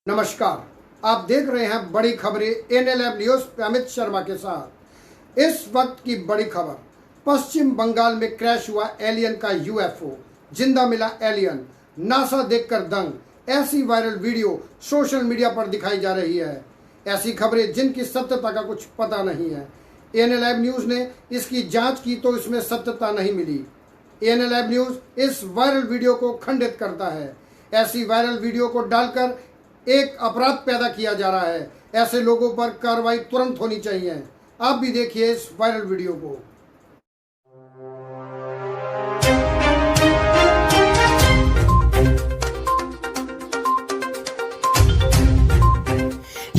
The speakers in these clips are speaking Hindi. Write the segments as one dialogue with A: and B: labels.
A: नमस्कार, आप देख रहे हैं बड़ी खबरें एनएलएम न्यूज पे अमित शर्मा के साथ। इस वक्त की बड़ी खबर, पश्चिम बंगाल में क्रैश हुआ एलियन का यूएफओ, जिंदा मिला एलियन, नासा देखकर दंग। ऐसी वायरल वीडियो सोशल मीडिया पर दिखाई जा रही है। ऐसी खबरें जिनकी सत्यता का कुछ पता नहीं है। एनएलएम न्यूज ने इसकी जांच की तो इसमें सत्यता नहीं मिली। एनएलएम न्यूज इस वायरल वीडियो को खंडित करता है। ऐसी वायरल वीडियो को डालकर एक अपराध पैदा किया जा रहा है। ऐसे लोगों पर कार्रवाई तुरंत होनी चाहिए। आप भी देखिए इस वायरल वीडियो को।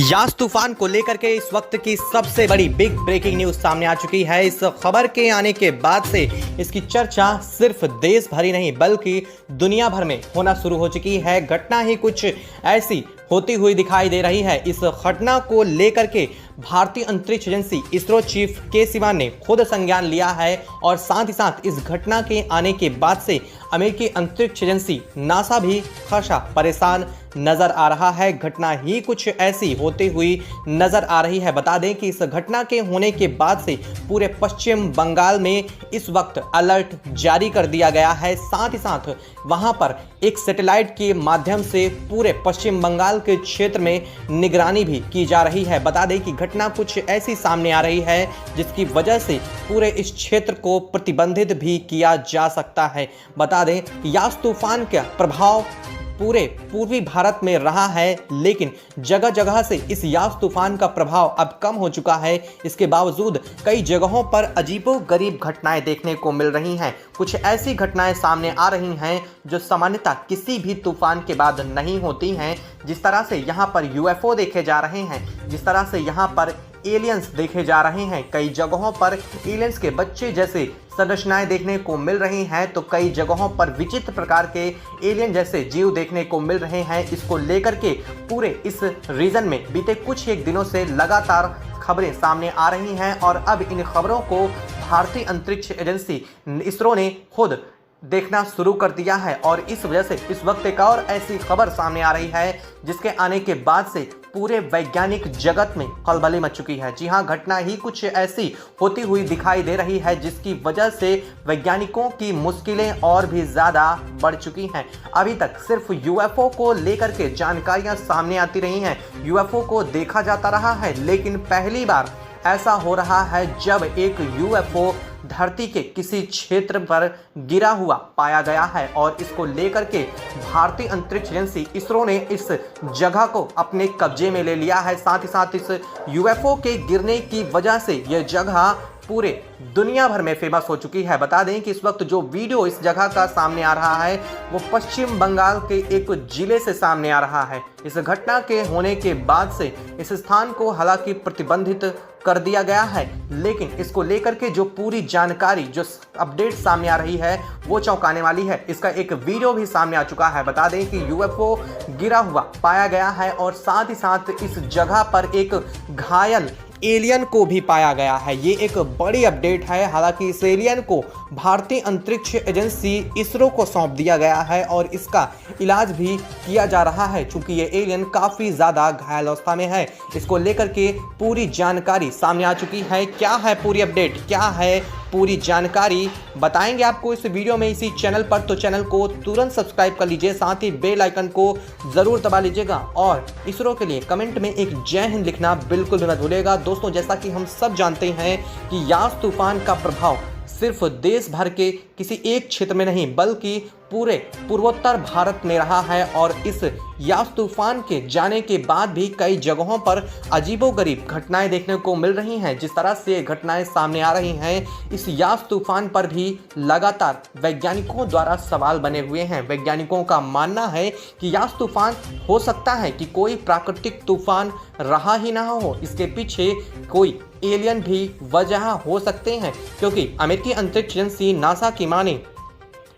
B: यास तूफान को लेकर के इस वक्त की सबसे बड़ी बिग ब्रेकिंग न्यूज सामने आ चुकी है। इस खबर के आने के बाद से इसकी चर्चा सिर्फ देश भर ही नहीं बल्कि दुनिया भर में होना शुरू हो चुकी है। घटना ही कुछ ऐसी होती हुई दिखाई दे रही है। इस घटना को लेकर के भारतीय अंतरिक्ष एजेंसी इसरो चीफ के सिवान ने खुद संज्ञान लिया है और साथ ही साथ इस घटना के आने के बाद से अमेरिकी अंतरिक्ष एजेंसी नासा भी खासा परेशान नजर आ रहा है। घटना ही कुछ ऐसी होती हुई नजर आ रही है। बता दें कि इस घटना के होने के बाद से पूरे पश्चिम बंगाल में इस वक्त अलर्ट जारी कर दिया गया है। साथ ही साथ वहां पर एक सैटेलाइट के माध्यम से पूरे पश्चिम बंगाल के क्षेत्र में निगरानी भी की जा रही है। बता दें कि घटना कुछ ऐसी सामने आ रही है जिसकी वजह से पूरे इस क्षेत्र को प्रतिबंधित भी किया जा सकता है। बता दें यास तूफान का प्रभाव पूरे पूर्वी भारत में रहा है, लेकिन जगह जगह से इस यास तूफान का प्रभाव अब कम हो चुका है। इसके बावजूद कई जगहों पर अजीबोगरीब घटनाएं देखने को मिल रही हैं। कुछ ऐसी घटनाएं सामने आ रही हैं जो सामान्यतः किसी भी तूफान के बाद नहीं होती हैं। जिस तरह से यहाँ पर यूएफओ देखे जा रहे हैं, जिस तरह से यहाँ पर एलियंस देखे जा रहे हैं, कई जगहों पर एलियंस के बच्चे जैसे संरचनाएं देखने को मिल रही हैं, तो कई जगहों पर विचित्र प्रकार के एलियन जैसे जीव देखने को मिल रहे हैं। इसको लेकर के पूरे इस रीजन में बीते कुछ एक दिनों से लगातार खबरें सामने आ रही हैं और अब इन खबरों को भारतीय अंतरिक्ष एजेंसी इसरो ने खुद देखना शुरू कर दिया है और इस वजह से इस वक्त एक और ऐसी खबर सामने आ रही है जिसके आने के बाद से पूरे वैज्ञानिक जगत में खलबली मच चुकी है। जी हां, घटना ही कुछ ऐसी होती हुई दिखाई दे रही है जिसकी वजह से वैज्ञानिकों की मुश्किलें और भी ज़्यादा बढ़ चुकी हैं। अभी तक सिर्फ यूएफओ को लेकर के जानकारियां सामने आती रही हैं, यूएफओ को देखा जाता रहा है, लेकिन पहली बार ऐसा हो रहा है जब एक यूएफओ धरती के किसी क्षेत्र पर गिरा हुआ पाया गया है और इसको लेकर के भारतीय अंतरिक्ष एजेंसी इसरो ने इस जगह को अपने कब्जे में ले लिया है। साथ ही साथ इस यूएफओ के गिरने की वजह से यह जगह पूरे दुनिया भर में फेमस हो चुकी है। बता दें कि इस वक्त जो वीडियो इस जगह का सामने आ रहा है वो पश्चिम बंगाल के एक जिले से सामने आ रहा है। इस घटना के होने के बाद से इस स्थान को हालांकि प्रतिबंधित कर दिया गया है, लेकिन इसको लेकर के जो पूरी जानकारी, जो अपडेट सामने आ रही है वो चौंकाने वाली है। इसका एक वीडियो भी सामने आ चुका है। बता दें कि यूएफओ गिरा हुआ पाया गया है और साथ ही साथ इस जगह पर एक घायल एलियन को भी पाया गया है। ये एक बड़ी अपडेट है। हालांकि इस एलियन को भारतीय अंतरिक्ष एजेंसी इसरो को सौंप दिया गया है और इसका इलाज भी किया जा रहा है, चूंकि ये एलियन काफ़ी ज़्यादा घायल अवस्था में है। इसको लेकर के पूरी जानकारी सामने आ चुकी है। क्या है पूरी अपडेट, क्या है पूरी जानकारी, बताएंगे आपको इस वीडियो में इसी चैनल पर। तो चैनल को तुरंत सब्सक्राइब कर लीजिए, साथ ही बेल आइकन को ज़रूर दबा लीजिएगा और इसरो के लिए कमेंट में एक जय हिंद लिखना बिल्कुल भी मत भूलिएगा। दोस्तों, जैसा कि हम सब जानते हैं कि यास तूफान का प्रभाव सिर्फ देश भर के किसी एक क्षेत्र में नहीं बल्कि पूरे पूर्वोत्तर भारत में रहा है और इस यास तूफान के जाने के बाद भी कई जगहों पर अजीबोगरीब घटनाएं देखने को मिल रही हैं। जिस तरह से घटनाएं सामने आ रही हैं, इस यास तूफान पर भी लगातार वैज्ञानिकों द्वारा सवाल बने हुए हैं। वैज्ञानिकों का मानना है कि यास तूफान हो सकता है कि कोई प्राकृतिक तूफान रहा ही ना हो, इसके पीछे कोई एलियन भी वजह हो सकते हैं, क्योंकि अमेरिकी अंतरिक्ष एजेंसी नासा की माने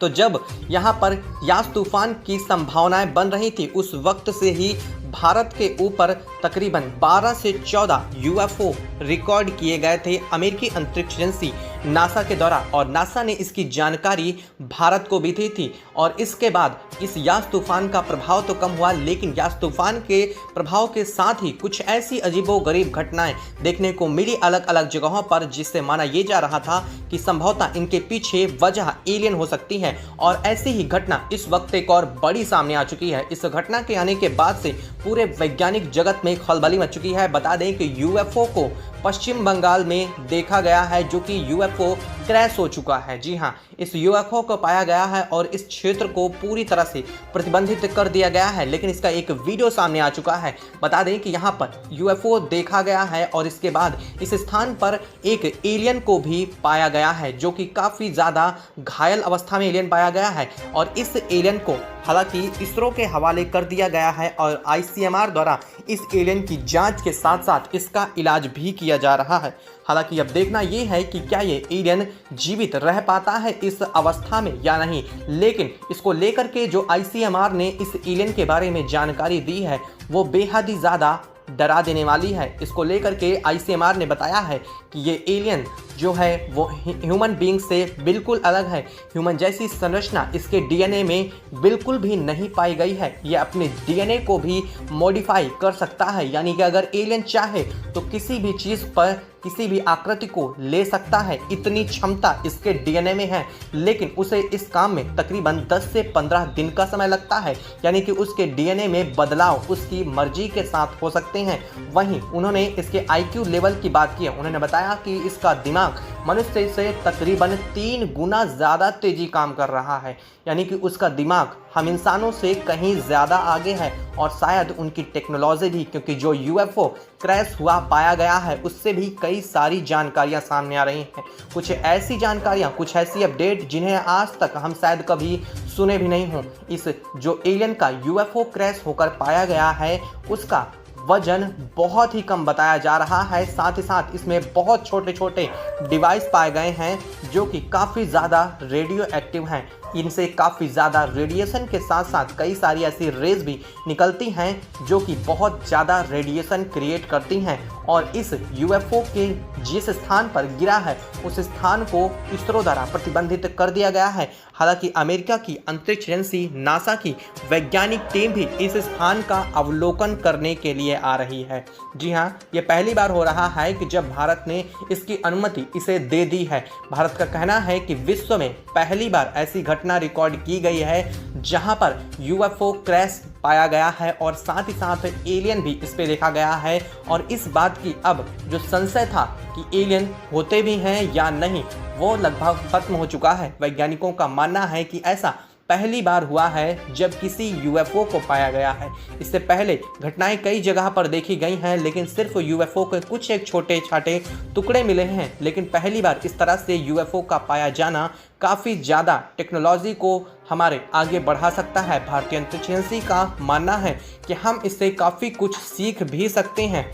B: तो जब यहाँ पर यास तूफान की संभावनाएं बन रही थी उस वक्त से ही भारत के ऊपर तकरीबन 12 से 14 यूएफओ रिकॉर्ड किए गए थे अमेरिकी अंतरिक्ष एजेंसी नासा के द्वारा, और नासा ने इसकी जानकारी भारत को भी दी थी। और इसके बाद इस यास तूफान का प्रभाव तो कम हुआ, लेकिन यास तूफान के प्रभाव के साथ ही कुछ ऐसी अजीबोगरीब घटनाएं देखने को मिली अलग अलग जगहों पर, जिससे माना यह जा रहा था कि संभवतः इनके पीछे वजह एलियन हो सकती है। और ऐसी ही घटना इस वक्त एक और बड़ी सामने आ चुकी है। इस घटना के आने के बाद से पूरे वैज्ञानिक जगत में खलबली मच चुकी है। बता दें कि यूएफओ को पश्चिम बंगाल में देखा गया है, जो कि यूएफओ क्रैश हो चुका है। जी हाँ, इस यूएफओ को पाया गया है और इस क्षेत्र को पूरी तरह से प्रतिबंधित कर दिया गया है, लेकिन इसका एक वीडियो सामने आ चुका है। बता दें कि यहाँ पर यूएफओ देखा गया है और इसके बाद इस स्थान पर एक एलियन को भी पाया गया है, जो कि काफ़ी ज़्यादा घायल अवस्था में एलियन पाया गया है। और इस एलियन को हालांकि इसरो के हवाले कर दिया गया है और आईसीएमआर द्वारा इस एलियन की जांच के साथ साथ इसका इलाज भी किया जा रहा है। हालांकि अब देखना ये है कि क्या ये एलियन जीवित रह पाता है इस अवस्था में या नहीं, लेकिन इसको लेकर के जो आईसीएमआर ने इस एलियन के बारे में जानकारी दी है वो बेहद ही ज़्यादा डरा देने वाली है। इसको लेकर के आईसीएमआर ने बताया है कि ये एलियन जो है वो ह्यूमन बीइंग से बिल्कुल अलग है। ह्यूमन जैसी संरचना इसके डीएनए में बिल्कुल भी नहीं पाई गई है। ये अपने डीएनए को भी मॉडिफाई कर सकता है, यानी कि अगर एलियन चाहे तो किसी भी चीज़ पर किसी भी आकृति को ले सकता है, इतनी क्षमता इसके डीएनए में है। लेकिन उसे इस काम में तकरीबन 10 से 15 दिन का समय लगता है, यानी कि उसके डीएनए में बदलाव उसकी मर्जी के साथ हो सकते हैं। वहीं उन्होंने इसके आईक्यू लेवल की बात की है। उन्होंने बताया कि इसका दिमाग मनुष्य से तकरीबन 3 गुना ज़्यादा तेजी काम कर रहा है, यानी कि उसका दिमाग हम इंसानों से कहीं ज़्यादा आगे है। और शायद उनकी टेक्नोलॉजी भी, क्योंकि जो यूएफओ क्रैश हुआ पाया गया है उससे भी कई सारी जानकारियां सामने आ रही हैं। कुछ ऐसी जानकारियां, कुछ ऐसी अपडेट जिन्हें आज तक हम शायद कभी सुने भी नहीं हों। इस जो एलियन का यूएफओ क्रैश होकर पाया गया है उसका वजन बहुत ही कम बताया जा रहा है। साथ ही साथ इसमें बहुत छोटे छोटे डिवाइस पाए गए हैं जो कि काफ़ी ज़्यादा रेडियो एक्टिव हैं। इनसे काफ़ी ज़्यादा रेडिएशन के साथ साथ कई सारी ऐसी रेज भी निकलती हैं जो कि बहुत ज़्यादा रेडिएशन क्रिएट करती हैं। और इस यूएफओ के जिस स्थान पर गिरा है उस स्थान को इसरो द्वारा प्रतिबंधित कर दिया गया है। हालांकि अमेरिका की अंतरिक्ष एजेंसी नासा की वैज्ञानिक टीम भी इस स्थान का अवलोकन करने के लिए आ रही है। जी हाँ, ये पहली बार हो रहा है कि जब भारत ने इसकी अनुमति इसे दे दी है। भारत का कहना है कि विश्व में पहली बार ऐसी घटना रिकॉर्ड की गई है जहां पर यूएफओ क्रैश पाया गया है और साथ ही साथ एलियन भी इस पे देखा गया है। और इस बात की अब जो संशय था कि एलियन होते भी हैं या नहीं, वो लगभग खत्म हो चुका है। वैज्ञानिकों का मानना है कि ऐसा पहली बार हुआ है जब किसी यूएफओ को पाया गया है। इससे पहले घटनाएं कई जगह पर देखी गई हैं, लेकिन सिर्फ यूएफओ के कुछ एक छोटे छाटे टुकड़े मिले हैं। लेकिन पहली बार इस तरह से यूएफओ का पाया जाना काफ़ी ज़्यादा टेक्नोलॉजी को हमारे आगे बढ़ा सकता है। भारतीय अंतरिक्ष एजेंसी का मानना है कि हम इससे काफ़ी कुछ सीख भी सकते हैं।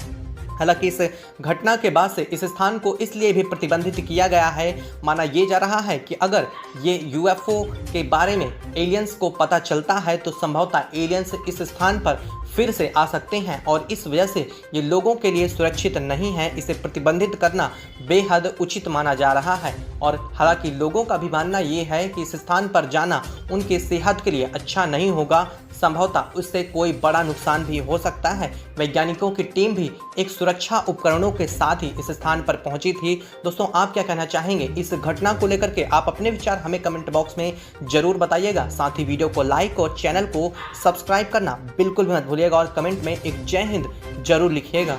B: हालांकि इस घटना के बाद से इस स्थान को इसलिए भी प्रतिबंधित किया गया है, माना ये जा रहा है कि अगर ये यूएफओ के बारे में एलियंस को पता चलता है तो संभवतः एलियंस इस स्थान पर फिर से आ सकते हैं और इस वजह से ये लोगों के लिए सुरक्षित नहीं है। इसे प्रतिबंधित करना बेहद उचित माना जा रहा है। और हालांकि लोगों का भी मानना ये है कि इस स्थान पर जाना उनकी सेहत के लिए अच्छा नहीं होगा, संभवतः उससे कोई बड़ा नुकसान भी हो सकता है। वैज्ञानिकों की टीम भी एक सुरक्षा उपकरणों के साथ ही इस स्थान पर पहुंची थी। दोस्तों, आप क्या कहना चाहेंगे इस घटना को लेकर के? आप अपने विचार हमें कमेंट बॉक्स में जरूर बताइएगा। साथ ही वीडियो को लाइक और चैनल को सब्सक्राइब करना बिल्कुल भी मत भूलिएगा और कमेंट में एक जय हिंद जरूर लिखिएगा।